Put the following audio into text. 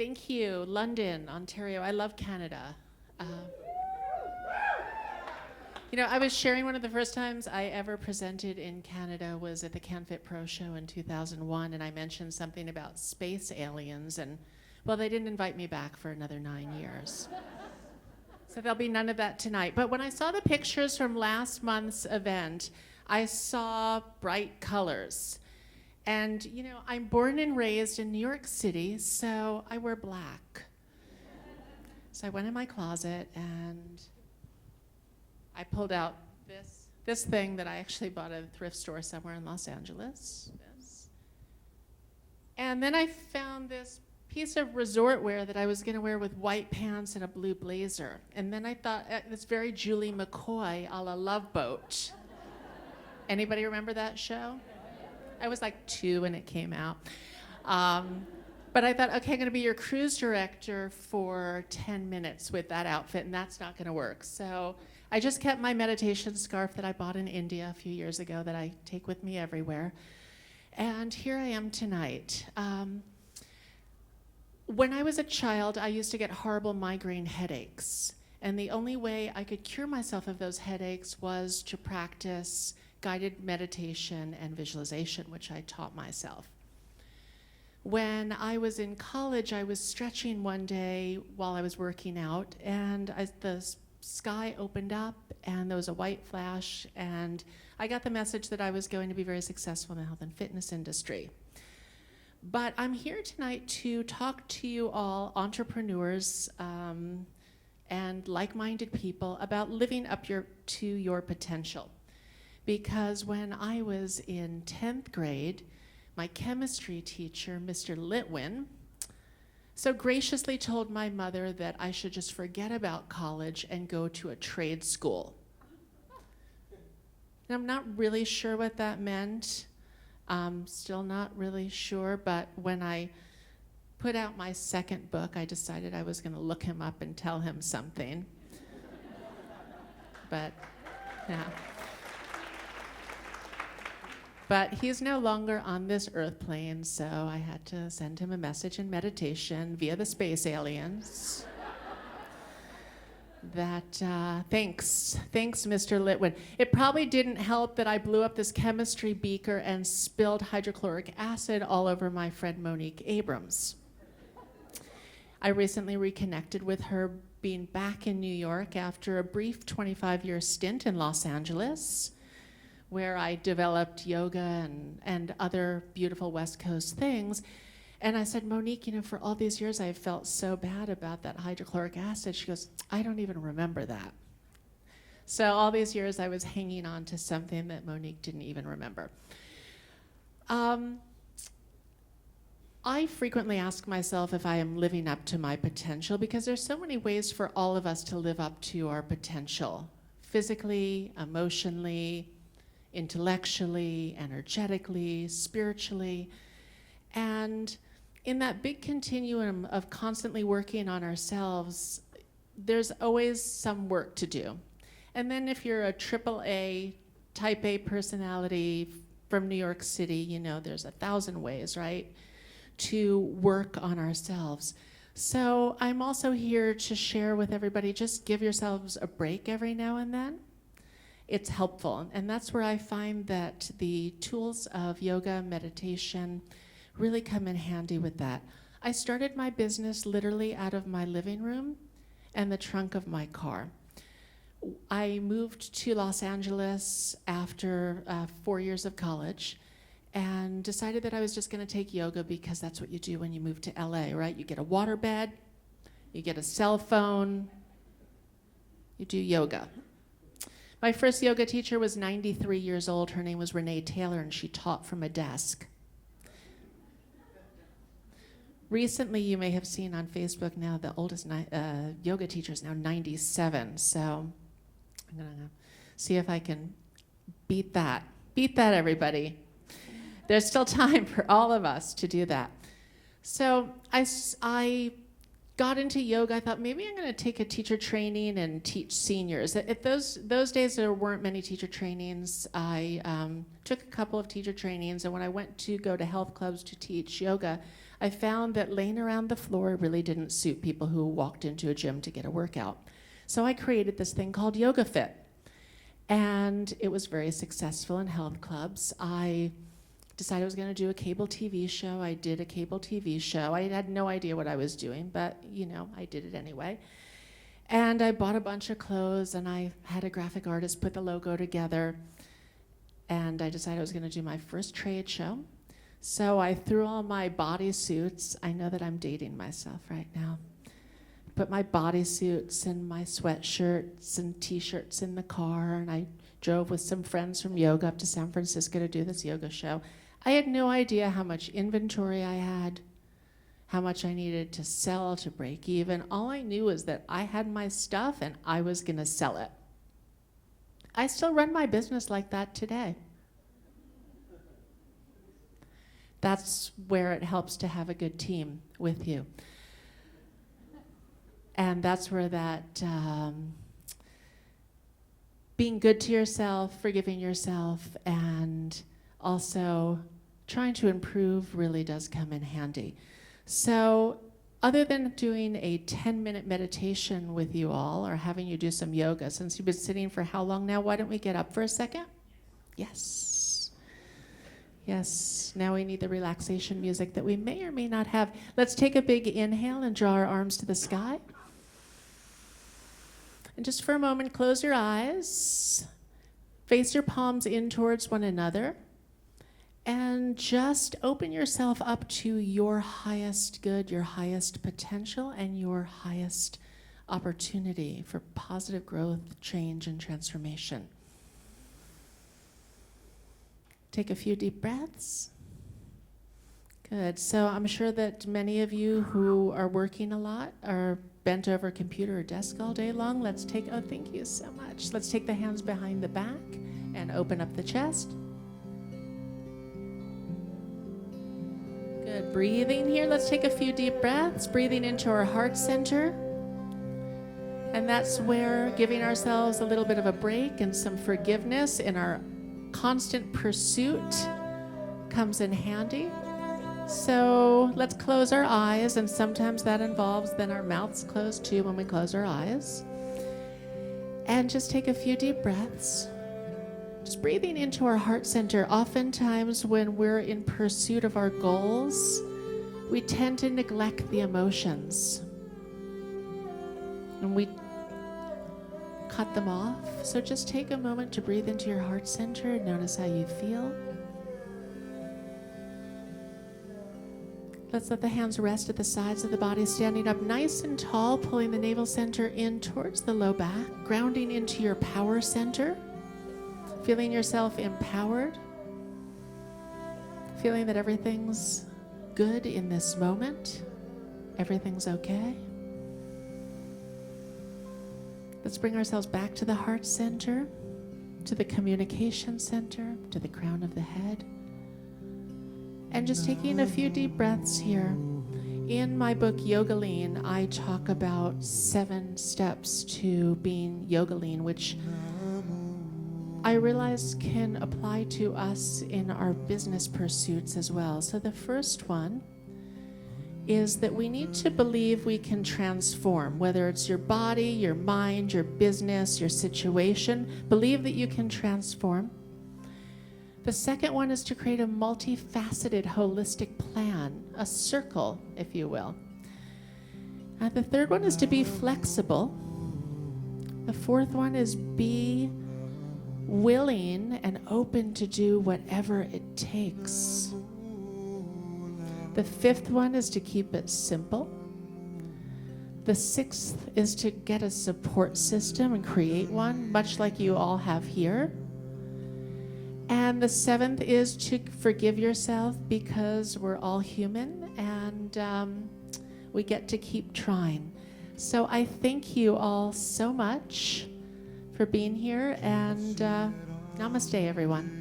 Thank you. London, Ontario. I love Canada. I was sharing one of the first times I ever presented in Canada was at the CanFit Pro Show in 2001, and I mentioned something about space aliens, and, well, they didn't invite me back for another 9 years. So there'll be none of that tonight. But when I saw the pictures from last month's event, I saw bright colors. And, I'm born and raised in New York City, so I wear black. So I went in my closet and I pulled out this thing that I actually bought at a thrift store somewhere in Los Angeles. And then I found this piece of resort wear that I was going to wear with white pants and a blue blazer. And then I thought, it's very Julie McCoy a la Love Boat. Anybody remember that show? I was like 2 when it came out. But I thought, okay, I'm going to be your cruise director for 10 minutes with that outfit, and that's not going to work. So I just kept my meditation scarf that I bought in India a few years ago that I take with me everywhere. And here I am tonight. When I was a child, I used to get horrible migraine headaches. And the only way I could cure myself of those headaches was to practice guided meditation and visualization, which I taught myself. When I was in college, I was stretching one day while I was working out, and the sky opened up, and there was a white flash, and I got the message that I was going to be very successful in the health and fitness industry. But I'm here tonight to talk to you all, entrepreneurs and like-minded people, about living up to your potential. Because when I was in 10th grade, my chemistry teacher, Mr. Litwin, so graciously told my mother that I should just forget about college and go to a trade school. And I'm not really sure what that meant. Still not really sure, but when I put out my second book, I decided I was going to look him up and tell him something. But, yeah. But he's no longer on this earth plane, so I had to send him a message in meditation via the space aliens. Thanks, Mr. Litwin. It probably didn't help that I blew up this chemistry beaker and spilled hydrochloric acid all over my friend Monique Abrams. I recently reconnected with her, being back in New York after a brief 25-year stint in Los Angeles, where I developed yoga and other beautiful West Coast things. And I said, Monique, for all these years I've felt so bad about that hydrochloric acid. She goes, I don't even remember that. So all these years I was hanging on to something that Monique didn't even remember. I frequently ask myself if I am living up to my potential, because there's so many ways for all of us to live up to our potential, physically, emotionally, intellectually, energetically, spiritually. And in that big continuum of constantly working on ourselves, there's always some work to do. And then if you're a AAA type A personality from New York City, there's 1,000 ways, right, to work on ourselves. So I'm also here to share with everybody, just give yourselves a break every now and then. It's helpful, and that's where I find that the tools of yoga, meditation, really come in handy with that. I started my business literally out of my living room and the trunk of my car. I moved to Los Angeles after 4 years of college and decided that I was just going to take yoga, because that's what you do when you move to LA, right? You get a waterbed, you get a cell phone, you do yoga. My first yoga teacher was 93 years old. Her name was Renee Taylor, and she taught from a desk. Recently, you may have seen on Facebook now, the oldest yoga teacher is now 97. So I'm going to see if I can beat that. Beat that, everybody. There's still time for all of us to do that. So I got into yoga, I thought maybe I'm going to take a teacher training and teach seniors. At those days, there weren't many teacher trainings. I took a couple of teacher trainings, and when I went to go to health clubs to teach yoga, I found that laying around the floor really didn't suit people who walked into a gym to get a workout. So I created this thing called Yoga Fit, and it was very successful in health clubs. I decided I was going to do a cable TV show. I did a cable TV show. I had no idea what I was doing, but I did it anyway. And I bought a bunch of clothes, and I had a graphic artist put the logo together, and I decided I was going to do my first trade show. So I threw all my bodysuits. I know that I'm dating myself right now. Put my bodysuits and my sweatshirts and t-shirts in the car, and I drove with some friends from yoga up to San Francisco to do this yoga show. I had no idea how much inventory I had, how much I needed to sell to break even. All I knew was that I had my stuff and I was going to sell it. I still run my business like that today. That's where it helps to have a good team with you. And that's where that being good to yourself, forgiving yourself, and also trying to improve really does come in handy. So other than doing a 10-minute meditation with you all or having you do some yoga, since you've been sitting for how long now, why don't we get up for a second? Yes. Yes, now we need the relaxation music that we may or may not have. Let's take a big inhale and draw our arms to the sky. And just for a moment, close your eyes. Face your palms in towards one another. And just open yourself up to your highest good, your highest potential, and your highest opportunity for positive growth, change, and transformation. Take a few deep breaths. Good. So I'm sure that many of you who are working a lot are bent over a computer or desk all day long. Thank you so much. Let's take the hands behind the back and open up the chest. Good. Breathing here. Let's take a few deep breaths, breathing into our heart center. And that's where giving ourselves a little bit of a break and some forgiveness in our constant pursuit comes in handy. So let's close our eyes, and sometimes that involves then our mouths closed too when we close our eyes. And just take a few deep breaths. Just breathing into our heart center. Oftentimes when we're in pursuit of our goals, we tend to neglect the emotions. And we cut them off. So just take a moment to breathe into your heart center and notice how you feel. Let's let the hands rest at the sides of the body, standing up nice and tall, pulling the navel center in towards the low back, grounding into your power center, feeling yourself empowered, feeling that everything's good in this moment, everything's okay. Let's bring ourselves back to the heart center, to the communication center, to the crown of the head. And just taking a few deep breaths here. In my book, Yoga Lean, I talk about 7 steps to being Yoga Lean, which I realize can apply to us in our business pursuits as well. So the first one is that we need to believe we can transform, whether it's your body, your mind, your business, your situation. Believe that you can transform. The second one is to create a multifaceted, holistic plan, a circle, if you will. And the third one is to be flexible. The fourth one is be willing and open to do whatever it takes. The fifth one is to keep it simple. The sixth is to get a support system and create one, much like you all have here. And the seventh is to forgive yourself, because we're all human and we get to keep trying. So I thank you all so much for being here, and namaste, everyone.